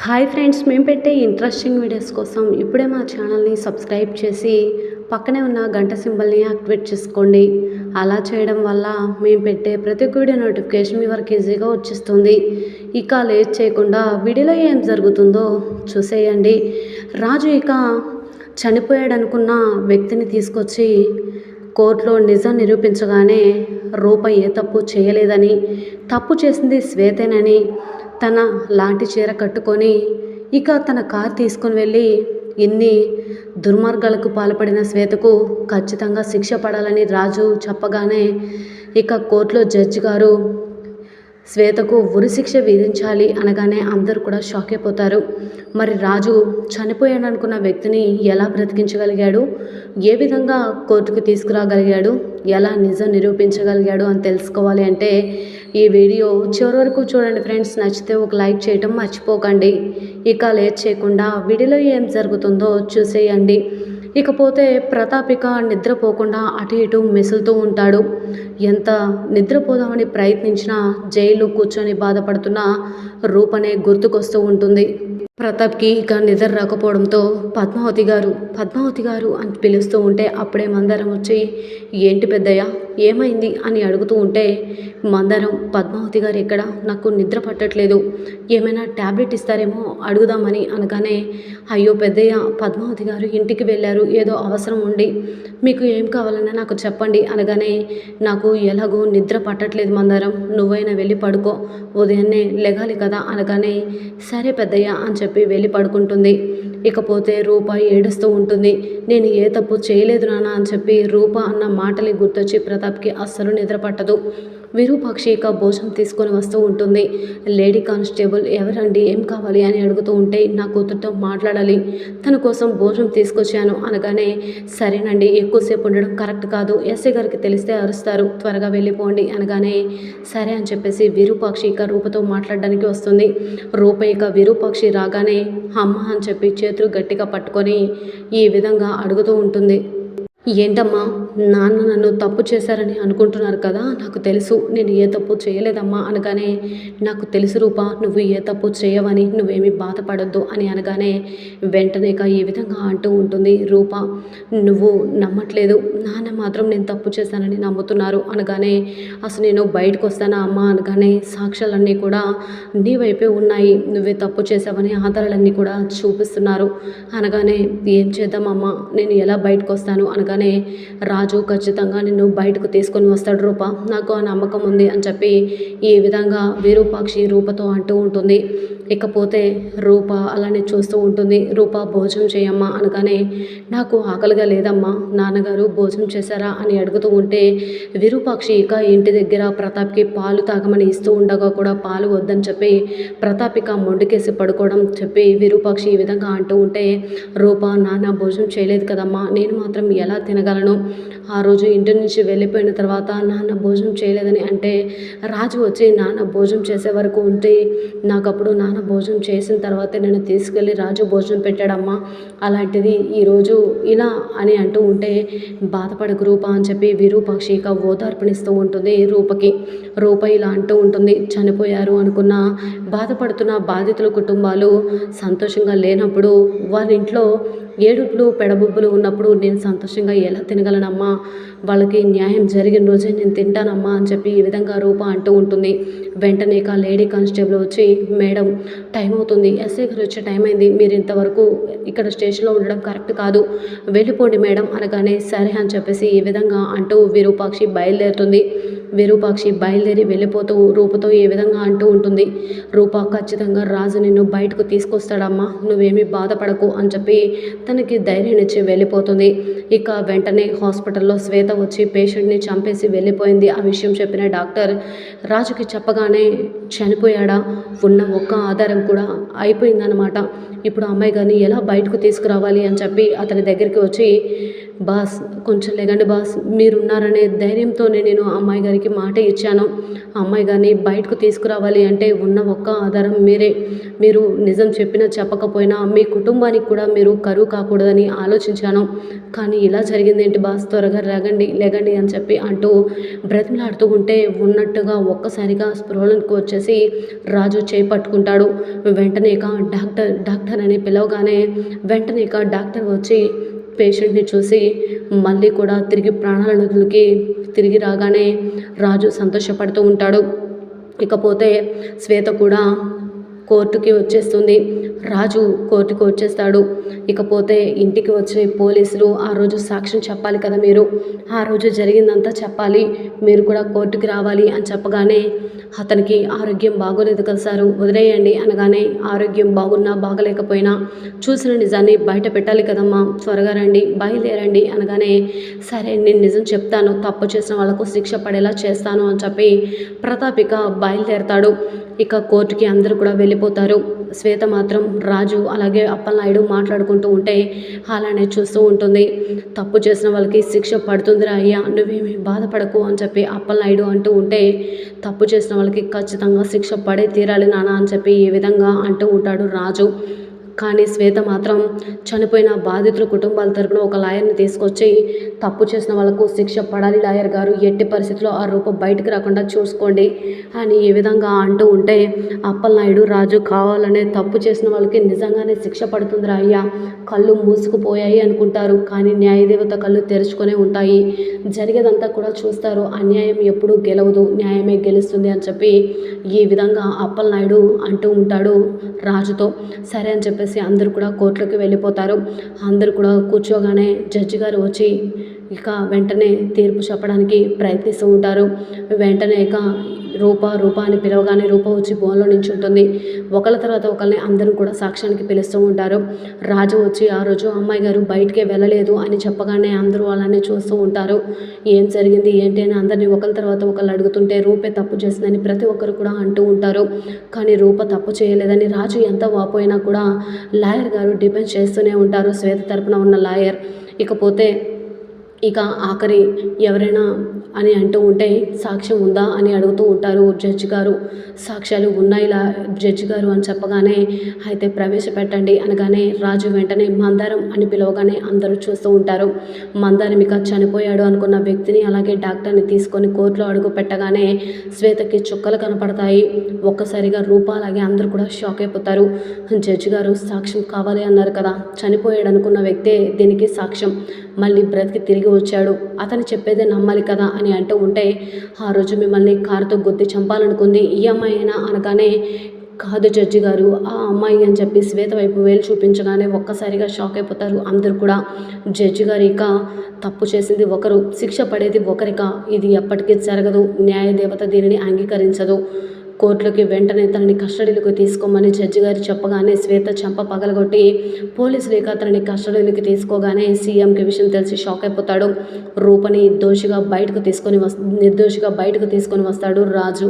Hi friends, మేము పెట్టే interesting videos కోసం ఇప్పుడే మా ఛానల్ని సబ్స్క్రైబ్ చేసి పక్కనే ఉన్న గంట సింబల్ని యాక్టివేట్ చేసుకోండి. అలా చేయడం వల్ల మేము పెట్టే ప్రతి వీడియో నోటిఫికేషన్ మీ వరకు ఈజీగా వచ్చేస్తుంది. ఇక లేట్ చేయకుండా వీడియోలో ఏం జరుగుతుందో చూసేయండి. రాజు ఇక చనిపోయాడనుకున్న వ్యక్తిని తీసుకొచ్చి కోర్టులో నిజం నిరూపించగానే రూప ఏ తప్పు చేయలేదని, తప్పు చేసింది శ్వేతేనని తన లాంటి చీర కట్టుకొని ఇక తన కారు తీసుకొని వెళ్ళి ఇన్ని దుర్మార్గాలకు పాల్పడిన శ్వేతకు ఖచ్చితంగా శిక్ష పడాలని రాజు చెప్పగానే ఇక కోర్టులో జడ్జి గారు శ్వేతకు ఉరిశిక్ష విధించాలి అనగానే అందరూ కూడా షాక్ అయిపోతారు. మరి రాజు చనిపోయాడనుకున్న వ్యక్తిని ఎలా బ్రతికించగలిగాడు, ఏ విధంగా కోర్టుకు తీసుకురాగలిగాడు, ఎలా నిజం నిరూపించగలిగాడు అని తెలుసుకోవాలి అంటే ఈ వీడియో చివరి వరకు చూడండి ఫ్రెండ్స్. నచ్చితే ఒక లైక్ చేయటం మర్చిపోకండి. ఇక లేట్ చేయకుండా వీడియోలో ఏం జరుగుతుందో చూసేయండి. ఇకపోతే ప్రతాప్ ఇక నిద్రపోకుండా అటు ఇటు మెసులుతూ ఉంటాడు. ఎంత నిద్రపోదామని ప్రయత్నించినా జైల్లో కూర్చొని బాధపడుతున్న రూపనే గుర్తుకొస్తూ ఉంటుంది. ప్రతాప్కి ఇక నిద్ర రాకపోవడంతో పద్మావతి గారు అని పిలుస్తూ ఉంటే అప్పుడే మందారం వచ్చి ఏంటి పెద్దయ్య ఏమైంది అని అడుగుతూ ఉంటే మందారం పద్మావతి గారు ఎక్కడ, నాకు నిద్ర పట్టట్లేదు, ఏమైనా ట్యాబ్లెట్ ఇస్తారేమో అడుగుదామని అనగానే అయ్యో పెద్దయ్య పద్మావతి గారు ఇంటికి వెళ్ళారు, ఏదో అవసరం ఉండి, మీకు ఏం కావాలన్నా నాకు చెప్పండి అనగానే నాకు ఎలాగో నిద్ర పట్టట్లేదు మందారం, నువ్వైనా వెళ్ళి పడుకో, ఉదయాన్నే లెగాలి కదా అనగానే సరే పెద్దయ్య అని చెప్పి వెళ్ళి పడుకుంటుంది. ఇకపోతే రూప ఏడుస్తూ ఉంటుంది. నేను ఏ తప్పు చేయలేదు నాన్న అని చెప్పి రూప అన్న మాటలు గుర్తొచ్చి ప్రతాప్కి అస్సలు నిద్ర పట్టదు. విరూపాక్షి ఇక భోజనం తీసుకొని వస్తూ ఉంటుంది. లేడీ కానిస్టేబుల్ ఎవరండి, ఏం కావాలి అని అడుగుతూ ఉంటే నా కూతురుతో మాట్లాడాలి, తన కోసం భోజనం తీసుకొచ్చాను అనగానే సరేనండి, ఎక్కువసేపు ఉండడం కరెక్ట్ కాదు, ఎస్ఐ గారికి తెలిస్తే అరుస్తారు, త్వరగా వెళ్ళిపోండి అనగానే సరే అని చెప్పేసి విరూపాక్షి ఇక రూపతో మాట్లాడడానికి వస్తుంది. రూప ఇక విరూపాక్షి రాగానే అమ్మ అని చెప్పి చేతులు గట్టిగా పట్టుకొని ఈ విధంగా అడుగుతూ ఉంటుంది. ఏంటమ్మా, నాన్న నన్ను తప్పు చేశారని అనుకుంటున్నారు కదా, నాకు తెలుసు నేను ఏ తప్పు చేయలేదమ్మా అనగానే నాకు తెలుసు రూప, నువ్వు ఏ తప్పు చేయవని, నువ్వేమీ బాధపడొద్దు అని అనగానే వెంటనే ఈ విధంగా అంటూ ఉంటుంది రూప, నువ్వు నమ్మట్లేదు, నాన్న మాత్రం నేను తప్పు చేశానని నమ్ముతున్నారు అనగానే అసలు నేను బయటకు వస్తానా అమ్మ అనగానే సాక్ష్యాలన్నీ కూడా నీ వైపే ఉన్నాయి, నువ్వే తప్పు చేసావని ఆధారాలన్నీ కూడా చూపిస్తున్నారు అనగానే ఏం చేద్దామమ్మా, నేను ఎలా బయటకు వస్తాను అనగానే రాజు ఖచ్చితంగా నిన్ను బయటకు తీసుకొని వస్తాడు రూప, నాకు ఆ నమ్మకం ఉంది అని చెప్పి ఈ విధంగా విరూపాక్షి రూపతో అంటూ ఉంటుంది. ఇకపోతే రూప అలానే చూస్తూ ఉంటుంది. రూప భోజనం చేయమ్మా అనగానే నాకు ఆకలిగా లేదమ్మా, నాన్నగారు భోజనం చేశారా అని అడుగుతూ ఉంటే విరూపాక్షి ఇక ఇంటి దగ్గర ప్రతాప్కి పాలు తాగమని ఇస్తూ ఉండగా కూడా పాలు వద్దని చెప్పి ప్రతాప్ ఇక మొండికేసి పడుకోవడం చెప్పి విరూపాక్షి ఈ విధంగా అంటూ ఉంటే రూప నాన్న భోజనం చేయలేదు కదమ్మా, నేను మాత్రం ఎలా తినగలను, ఆ రోజు ఇంటి నుంచి వెళ్ళిపోయిన తర్వాత నాన్న భోజనం చేయలేదని అంటే రాజు వచ్చి నాన్న భోజనం చేసే వరకు ఉంటే నాకు అప్పుడు నాన్న భోజనం చేసిన తర్వాత నేను తీసుకెళ్ళి రాజు భోజనం పెట్టాడమ్మా, అలాంటిది ఈరోజు ఇలా అని అంటూ ఉంటే బాధపడకు రూప అని చెప్పి విరూపాక్షి ఇక ఓదార్పునిస్తూ ఉంటుంది రూపకి. రూప ఇలా అంటూ ఉంటుంది, చనిపోయారు అనుకున్న బాధపడుతున్న బాధితుల కుటుంబాలు సంతోషంగా లేనప్పుడు, వాళ్ళ ఇంట్లో ఏడుపులు పెడబొబ్బులు ఉన్నప్పుడు నేను సంతోషంగా ఎలా తినగలనమ్మా, వాళ్ళకి న్యాయం జరిగిన రోజే నేను తింటానమ్మా అని చెప్పి ఈ విధంగా రూప అంటూ ఉంటుంది. వెంటనే ఇక లేడీ కానిస్టేబుల్ వచ్చి మేడం టైం అవుతుంది, ఎస్ఐ గారు వచ్చే టైం అయింది, మీరు ఇంతవరకు ఇక్కడ స్టేషన్లో ఉండడం కరెక్ట్ కాదు, వెళ్ళిపోండి మేడం అనగానే సరే అని చెప్పేసి ఈ విధంగా అంటూ విరూపాక్షి బయలుదేరుతుంది. విరూపాక్షి బయలుదేరి వెళ్ళిపోతూ రూపతో ఈ విధంగా అంటూ ఉంటుంది, రూప ఖచ్చితంగా రాజు నిన్ను బయటకు తీసుకొస్తాడమ్మా, నువ్వేమీ బాధపడకు అని చెప్పి తనకి ధైర్యం ఇచ్చి వెళ్ళిపోతుంది. ఇక వెంటనే హాస్పిటల్లో శ్వేత వచ్చి పేషెంట్ని చంపేసి వెళ్ళిపోయింది ఆ విషయం చెప్పిన డాక్టర్ రాజుకి చెప్పగానే చనిపోయాడా, ఉన్న ఒక్క ఆధారం కూడా అయిపోయిందనమాట, ఇప్పుడు అమ్మాయి గారిని ఎలా బయటకు తీసుకురావాలి అని చెప్పి అతని దగ్గరికి వచ్చి బాస్ కొంచెం లేకండి బాస్, మీరున్నారనే ధైర్యంతోనే నేను అమ్మాయి గారికి గారికి మాట ఇచ్చాను. ఆ అమ్మాయి గారిని బయటకు తీసుకురావాలి అంటే ఉన్న ఒక్క ఆధారం మీరే. మీరు నిజం చెప్పినా చెప్పకపోయినా మీ కుటుంబానికి కూడా మీరు కరువు కాకూడదని ఆలోచించాను. కానీ ఇలా జరిగిందేంటి బాస్, త్వరగా లెగండి అని చెప్పి అంటూ బ్రతిమలాడుతూ ఉంటే ఉన్నట్టుగా ఒక్కసారిగా స్పృహలోకి వచ్చేసి రాజు చేయి పట్టుకుంటాడు. వెంటనే ఇక డాక్టర్ అని పిలవగానే వెంటనే ఇక డాక్టర్ వచ్చి పేషెంట్ని చూసి మళ్ళీ కూడా తిరిగి ప్రాణాలకి తిరిగి రాగానే రాజు సంతోషపడుతూ ఉంటాడు. ఇకపోతే శ్వేత కూడా కోర్టుకి వచ్చేస్తుంది. రాజు కోర్టుకి వచ్చేస్తాడు. ఇకపోతే ఇంటికి వచ్చే పోలీసులు ఆ రోజు సాక్ష్యం చెప్పాలి కదా, మీరు ఆ రోజు జరిగిందంతా చెప్పాలి, మీరు కూడా కోర్టుకి రావాలి అని చెప్పగానే అతనికి ఆరోగ్యం బాగోలేదు కదా సారు, వదిలేయండి అనగానే ఆరోగ్యం బాగున్నా బాగలేకపోయినా చూసిన నిజాన్ని బయట పెట్టాలి కదమ్మా, త్వరగా రండి, బయలుదేరండి అనగానే సరే నేను నిజం చెప్తాను, తప్పు చేసిన వాళ్ళకు శిక్ష పడేలా చేస్తాను అని చెప్పి ప్రతాప్ ఇక బయలుదేరతాడు. ఇక కోర్టుకి అందరూ కూడా వెళ్ళిపోతారు. శ్వేత మాత్రం రాజు అలాగే అప్పలనాయుడు మాట్లాడుకుంటూ ఉంటే అలానే చూస్తూ ఉంటుంది. తప్పు చేసిన వాళ్ళకి శిక్ష పడుతుందిరా అయ్యా, నువ్వేమి బాధపడకు అని చెప్పి అప్పలనాయుడు అంటూ ఉంటే తప్పు చేసిన వాళ్ళకి ఖచ్చితంగా శిక్ష పడే తీరాలి నాన్న అని చెప్పి ఈ విధంగా అంటూ ఉంటాడు రాజు. కానీ శ్వేత మాత్రం చనిపోయిన బాధితుల కుటుంబాల తరపున ఒక లాయర్ని తీసుకొచ్చి తప్పు చేసిన వాళ్ళకు శిక్ష పడాలి లాయర్ గారు, ఎట్టి పరిస్థితుల్లో ఆ రూపం బయటకు రాకుండా చూసుకోండి అని ఈ విధంగా అంటూ ఉంటే అప్పలనాయుడు రాజు కావాలనే తప్పు చేసిన వాళ్ళకి నిజంగానే శిక్ష పడుతుందిరా అయ్యా, కళ్ళు మూసుకుపోయాయి అనుకుంటారు కానీ న్యాయదేవత కళ్ళు తెరుచుకొనే ఉంటాయి, జరిగేదంతా కూడా చూస్తారు, అన్యాయం ఎప్పుడూ గెలవదు, న్యాయమే గెలుస్తుంది అని చెప్పి ఈ విధంగా అప్పలనాయుడు అంటూ ఉంటాడు రాజుతో. సరే అని చెప్పేసి అందరూ కూడా కోర్టులోకి వెళ్ళిపోతారు. అందరూ కూడా కూర్చోగానే జడ్జి గారు వచ్చి ఇక వెంటనే తీర్పు చెప్పడానికి ప్రయత్నిస్తూ ఉంటారు. వెంటనే ఇక రూప అని పిలవగానే రూప వచ్చి బోన్లో నించుంటుంది. ఒకళ్ళ తర్వాత ఒకళ్ళని అందరూ కూడా సాక్ష్యానికి పిలుస్తూ ఉంటారు. రాజు వచ్చి ఆ రోజు అమ్మాయి గారు బయటికే వెళ్ళలేదు అని చెప్పగానే అందరూ అలానే చూస్తూ ఉంటారు. ఏం జరిగింది ఏంటి అని అందరినీ ఒకళ్ళ తర్వాత ఒకళ్ళు అడుగుతుంటే రూపే తప్పు చేసిందని ప్రతి ఒక్కరు కూడా అంటూ ఉంటారు. కానీ రూప తప్పు చేయలేదని రాజు ఎంత వాపోయినా కూడా లాయర్ గారు డిపెండ్ చేస్తూనే ఉంటారు, శ్వేత తరపున ఉన్న లాయర్. ఇకపోతే ఇక ఆఖరి ఎవరైనా అని అంటూ ఉంటే సాక్ష్యం ఉందా అని అడుగుతూ ఉంటారు జడ్జి గారు. సాక్ష్యాలు ఉన్నాయిలా జడ్జి గారు అని చెప్పగానే అయితే ప్రవేశపెట్టండి అనగానే రాజు వెంటనే మందారం అని పిలవగానే అందరూ చూస్తూ ఉంటారు. మందారం ఇక చనిపోయాడు అనుకున్న వ్యక్తిని అలాగే డాక్టర్ని తీసుకొని కోర్టులో అడుగు పెట్టగానే శ్వేతకి చుక్కలు కనపడతాయి. ఒక్కసారిగా రూప అలాగే అందరూ కూడా షాక్ అయిపోతారు. జడ్జి గారు సాక్ష్యం కావాలి అన్నారు కదా, చనిపోయాడు అనుకున్న వ్యక్తే దీనికి సాక్ష్యం, మళ్ళీ బ్రతికి తిరిగి వచ్చాడు, అతను చెప్పేదే నమ్మాలి కదా అని అంటూ ఉంటే ఆ రోజు మిమ్మల్ని కారుతో గుద్ది చంపాలనుకుంది ఈ అమ్మాయి అయినా అనగానే కాదు జడ్జి గారు ఆ అమ్మాయి అని చెప్పి శ్వేత వైపు వేలు చూపించగానే ఒక్కసారిగా షాక్ అయిపోతారు అందరూ కూడా. జడ్జి గారు ఇక తప్పు చేసింది ఒకరు, శిక్ష పడేది ఒకరిక, ఇది ఎప్పటికీ జరగదు, న్యాయదేవత దీనిని అంగీకరించదు, కోర్టులోకి వెంటనే తనని కస్టడీలోకి తీసుకోమని జడ్జి గారు చెప్పగానే శ్వేత చెంప పగలగొట్టి పోలీసులు ఇక తనని కస్టడీలోకి తీసుకోగానే సీఎంకి విషయం తెలిసి షాక్ అయిపోతాడు. రూపని నిర్దోషిగా బయటకు తీసుకొని వస్తాడు రాజు.